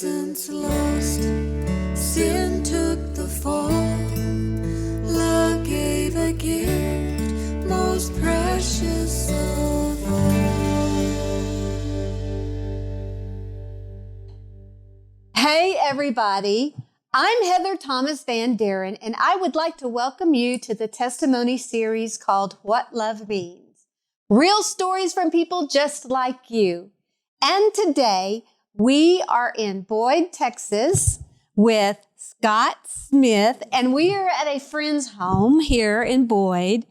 innocence lost, sin took the fall. Love gave a gift most precious of all. Hey everybody, I'm Heather Thomas Van Deren, and I would like to welcome you to the testimony series called What Love Means. Real stories from people just like you. And today we are in Boyd, Texas with Scott Smith, and we are at a friend's home here in Boyd,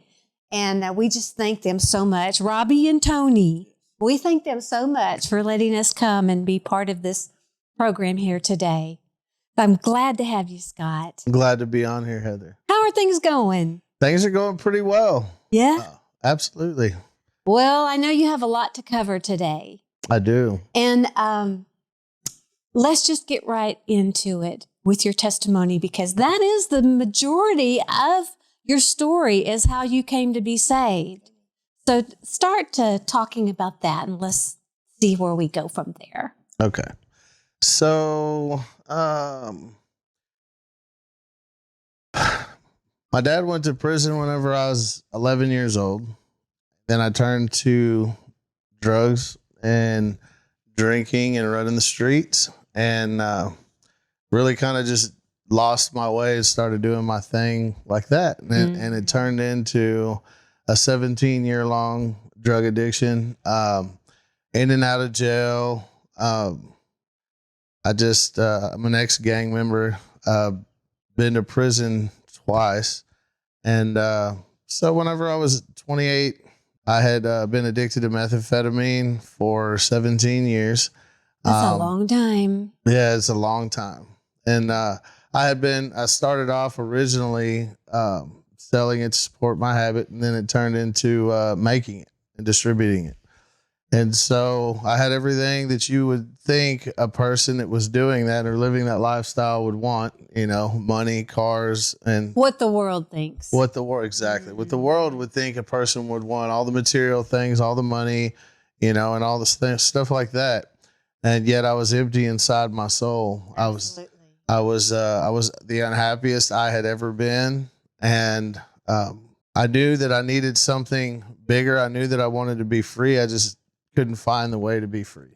and we just thank them so much. Robbie and Tony, we thank them so much for letting us come and be part of this program here today. I'm glad to have you, Scott. I'm glad to be on here, Heather. How are things going? Things are going pretty well. Yeah? Absolutely. Well, I know you have a lot to cover today. I do. And let's just get right into it with your testimony, because that is the majority of your story, is how you came to be saved. So start talking about that, and let's see where we go from there. Okay. So, my dad went to prison whenever I was 11 years old. Then I turned to drugs and drinking and running the streets, and really kind of just lost my way and started doing my thing like that. And it turned into a 17-year-long drug addiction, in and out of jail. I'm an ex-gang member, been to prison twice. And so whenever I was 28, I had been addicted to methamphetamine for 17 years. That's a long time. Yeah, it's a long time. And I started off originally selling it to support my habit, and then it turned into making it and distributing it. And so I had everything that you would think a person that was doing that or living that lifestyle would want, money, cars, and what the world thinks. Exactly. What the world would think a person would want, all the material things, all the money, and all the stuff like that. And yet I was empty inside my soul. Absolutely. I was the unhappiest I had ever been. And I knew that I needed something bigger. I knew that I wanted to be free. I just couldn't find the way to be free.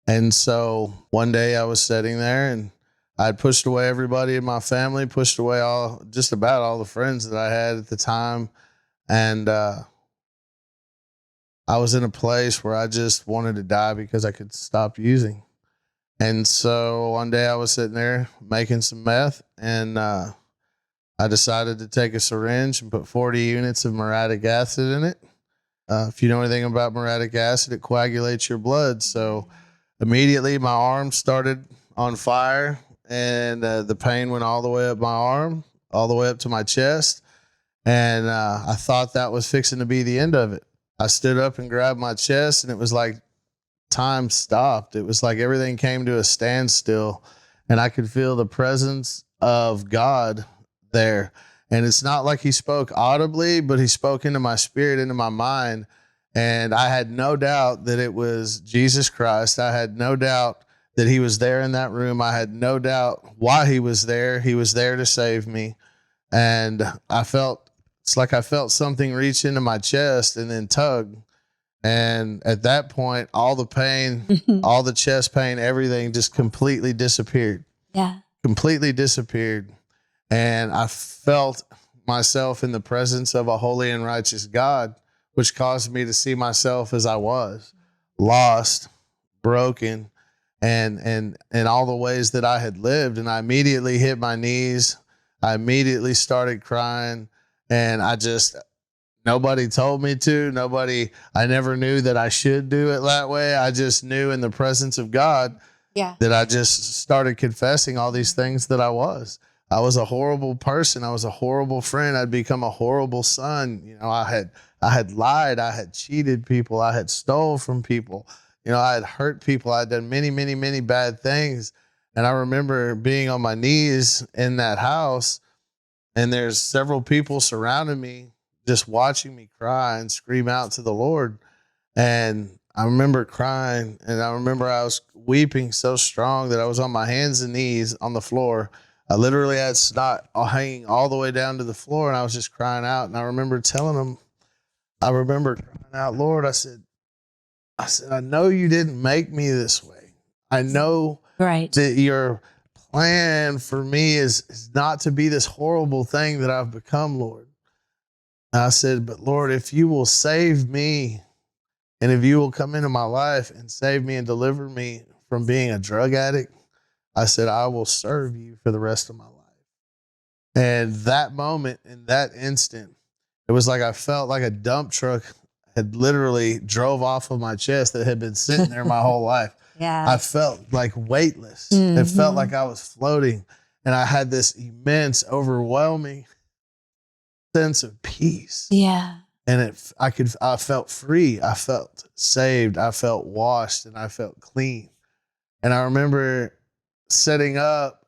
And so one day I was sitting there, and I'd pushed away everybody in my family, pushed away just about all the friends that I had at the time. And I was in a place where I just wanted to die because I could stop using. And so one day I was sitting there making some meth, and I decided to take a syringe and put 40 units of muriatic acid in it. If you know anything about muriatic acid, it coagulates your blood. So immediately my arm started on fire, and the pain went all the way up my arm, all the way up to my chest. And I thought that was fixing to be the end of it. I stood up and grabbed my chest, and it was like time stopped. It was like everything came to a standstill, and I could feel the presence of God there. And it's not like he spoke audibly, but he spoke into my spirit, into my mind. And I had no doubt that it was Jesus Christ. I had no doubt that he was there in that room. I had no doubt why he was there. He was there to save me. And it's like I felt something reach into my chest and then tug. And at that point, all the pain, all the chest pain, everything just completely disappeared. Yeah. Completely disappeared. And I felt myself in the presence of a holy and righteous God, which caused me to see myself as I was, lost, broken, and all the ways that I had lived. And I immediately hit my knees. I immediately started crying, and nobody told me to. I never knew that I should do it that way. I just knew in the presence of God that I just started confessing all these things that I was. I was a horrible person. I was a horrible friend. I'd become a horrible son. I had lied. I had cheated people. I had stole from people. I had hurt people. I had done many, many, many bad things. And I remember being on my knees in that house, and there's several people surrounding me, just watching me cry and scream out to the Lord. And I remember crying, and I remember I was weeping so strong that I was on my hands and knees on the floor. I literally had snot hanging all the way down to the floor, and I was just crying out. And I remember telling him, I remember crying out, Lord, I said, I know you didn't make me this way. I know Right. that your plan for me is not to be this horrible thing that I've become, Lord. And I said, but Lord, if you will save me, and if you will come into my life and save me and deliver me from being a drug addict, I said, I will serve you for the rest of my life. And that moment, in that instant, it was like I felt like a dump truck had literally drove off of my chest that had been sitting there my whole life. Yeah. I felt like weightless. It felt like I was floating. And I had this immense, overwhelming sense of peace. Yeah. And I felt free. I felt saved. I felt washed, and I felt clean. And I remember sitting up,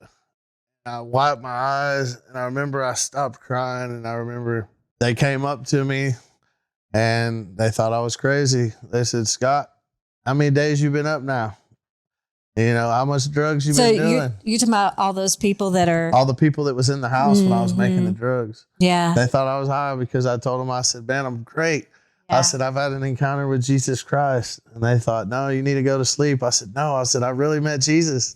I wiped my eyes, and I remember I stopped crying, and I remember they came up to me and they thought I was crazy. They said, Scott, how many days you been up now? You know, how much drugs you been doing? You're talking about all those people that are... All the people that was in the house when I was making the drugs. Yeah. They thought I was high because I told them, I said, man, I'm great. Yeah. I said, I've had an encounter with Jesus Christ. And they thought, no, you need to go to sleep. I said, no. I said, I really met Jesus.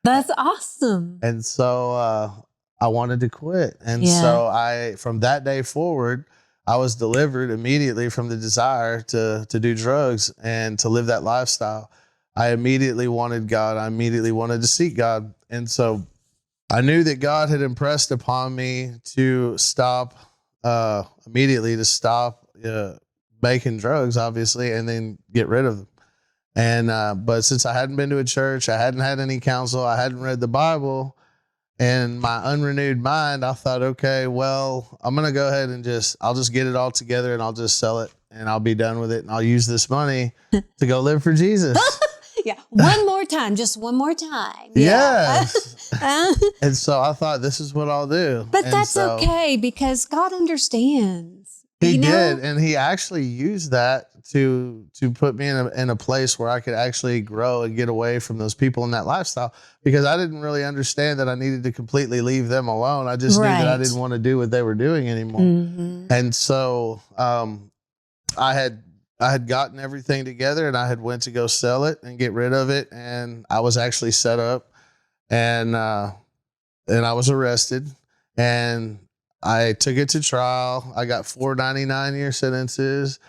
That's awesome. And so I wanted to quit. And so from that day forward, I was delivered immediately from the desire to do drugs and to live that lifestyle. I immediately wanted God. I immediately wanted to seek God. And so I knew that God had impressed upon me to stop immediately, to stop making drugs, obviously, and then get rid of them. And but since I hadn't been to a church, I hadn't had any counsel, I hadn't read the Bible, in my unrenewed mind, I thought, okay, well, I'm going to go ahead and I'll just get it all together, and I'll just sell it, and I'll be done with it. And I'll use this money to go live for Jesus. Yeah. One more time. Just one more time. Yeah. Yes. And so I thought, this is what I'll do. But that's okay, because God understands. He did. And he actually used that to put me in a place where I could actually grow and get away from those people in that lifestyle, because I didn't really understand that I needed to completely leave them alone. I just knew that I didn't want to do what they were doing anymore. And so I had gotten everything together, and I had went to go sell it and get rid of it. And I was actually set up, and I was arrested, and I took it to trial. I got 4 99-year sentences.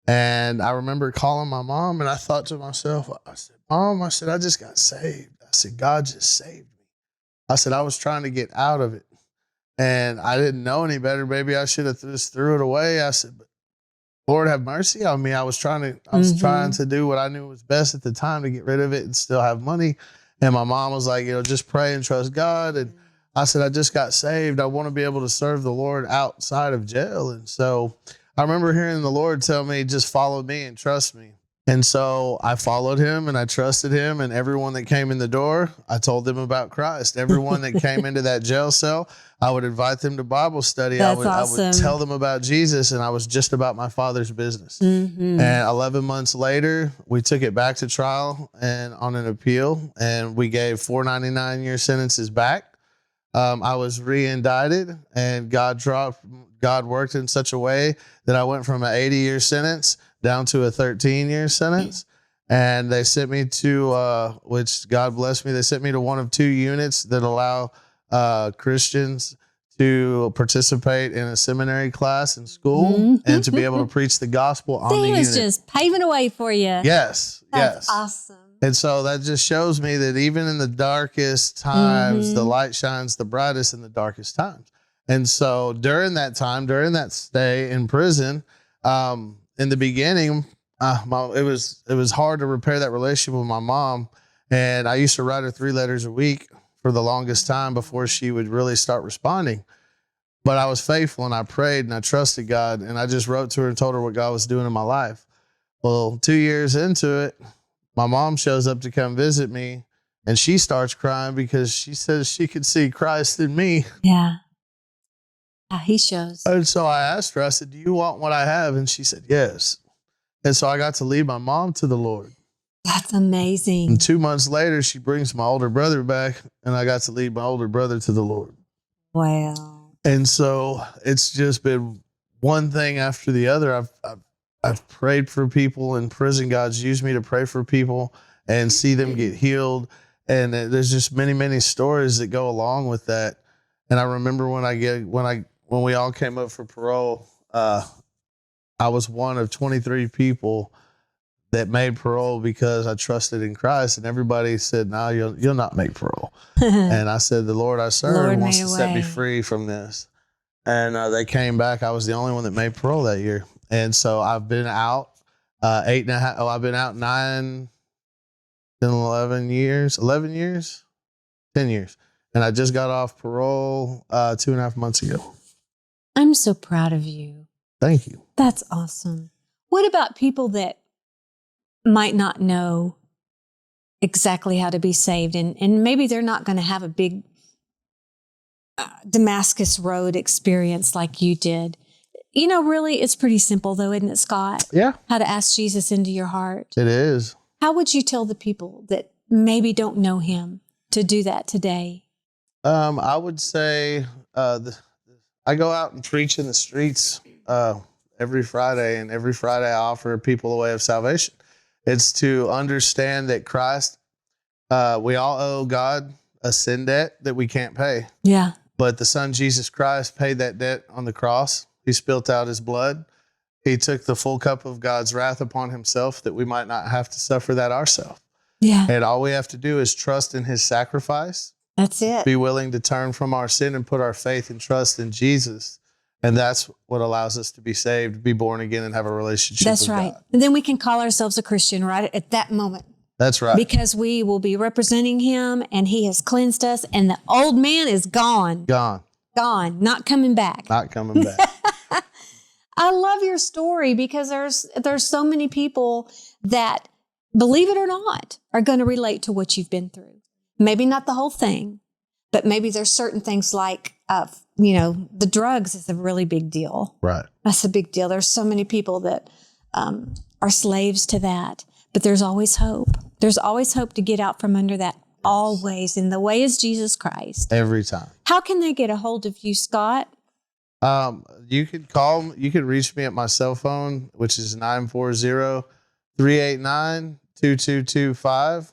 And I remember calling my mom, and I thought to myself, I said, Mom, I said, I just got saved. I said, God just saved me. I said, I was trying to get out of it, and I didn't know any better. Maybe I should have just threw it away. I said, but Lord, have mercy on me. I was trying to do what I knew was best at the time to get rid of it and still have money. And my mom was like, just pray and trust God. And I said, I just got saved. I want to be able to serve the Lord outside of jail. And so I remember hearing the Lord tell me, just follow me and trust me. And so I followed him, and I trusted him, and everyone that came in the door, I told them about Christ. Everyone that came into that jail cell, I would invite them to Bible study. I would tell them about Jesus, and I was just about my Father's business. And 11 months later, we took it back to trial and on an appeal, and we gave 4 99-year sentences back. I was re-indicted, and God worked in such a way that I went from an 80-year sentence down to a 13-year sentence. And they sent me to, which God bless me, they sent me to one of 2 units that allow Christians to participate in a seminary class in school and to be able to preach the gospel on the unit. He was just paving a way for you. Yes. That's awesome. And so that just shows me that even in the darkest times, the light shines the brightest in the darkest times. And so during that time, during that stay in prison, in the beginning, it was hard to repair that relationship with my mom. And I used to write her 3 letters a week for the longest time before she would really start responding. But I was faithful, and I prayed, and I trusted God, and I just wrote to her and told her what God was doing in my life. Well, 2 years into it, my mom shows up to come visit me, and she starts crying because she says she could see Christ in me. Yeah. He shows. And so I asked her, I said, do you want what I have? And she said, yes. And so I got to lead my mom to the Lord. That's amazing. And 2 months later, she brings my older brother back, and I got to lead my older brother to the Lord. Wow. And so it's just been one thing after the other. I've prayed for people in prison. God's used me to pray for people and see them get healed. And there's just many, many stories that go along with that. And I remember when we all came up for parole, I was one of 23 people that made parole because I trusted in Christ, and everybody said, "No, you'll not make parole." And I said, "The Lord I serve Lord wants made to a set me way. free from this." And they came back. I was the only one that made parole that year, and so I've been out 8.5. Oh, I've been out 9, 10, 11 years, 10 years, and I just got off parole 2.5 months ago. I'm so proud of you. Thank you. That's awesome. What about people that might not know exactly how to be saved, and maybe they're not going to have a big Damascus Road experience like you did? You know, really, it's pretty simple though, isn't it, Scott? Yeah, How to ask Jesus into your heart. it is. How would you tell the people that maybe don't know him to do that today? I would say I go out and preach in the streets every Friday, and every Friday I offer people a way of salvation. It's to understand that Christ, we all owe God a sin debt that we can't pay. Yeah. But the Son, Jesus Christ, paid that debt on the cross. He spilt out his blood. He took the full cup of God's wrath upon himself that we might not have to suffer that ourselves. Yeah. And all we have to do is trust in his sacrifice, That's it. be willing to turn from our sin and put our faith and trust in Jesus. And that's what allows us to be saved, be born again, and have a relationship That's with right. God. And then we can call ourselves a Christian right at that moment. That's right. Because we will be representing him, and he has cleansed us, and the old man is gone. Gone. Not coming back. Not coming back. I love your story because there's so many people that, believe it or not, are going to relate to what you've been through. Maybe not the whole thing, but maybe there's certain things like, the drugs is a really big deal. Right. That's a big deal. There's so many people that are slaves to that, but there's always hope. There's always hope to get out from under that. Always. And the way is Jesus Christ. Every time. How can they get a hold of you, Scott? You could reach me at my cell phone, which is 940-389-2225.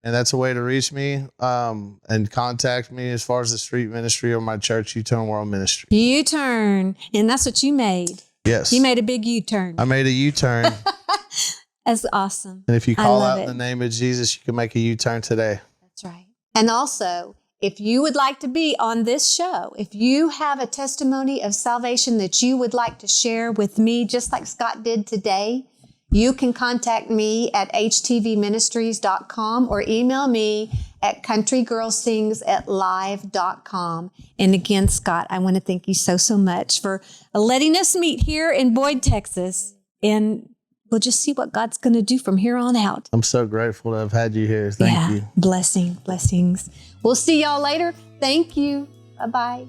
And that's a way to reach me and contact me as far as the street ministry or my church, U-Turn World Ministry. U-turn. And that's what you made. Yes. You made a big U-turn. I made a U-turn. That's awesome. And if you I call love out it. the name of Jesus, you can make a U-turn today. That's right. And also, if you would like to be on this show, if you have a testimony of salvation that you would like to share with me, just like Scott did today, you can contact me at htvministries.com or email me at countrygirlsings@live.com. And again, Scott, I want to thank you so much for letting us meet here in Boyd, Texas. And we'll just see what God's going to do from here on out. I'm so grateful to have had you here. Thank you. Blessings. We'll see y'all later. Thank you. Bye-bye.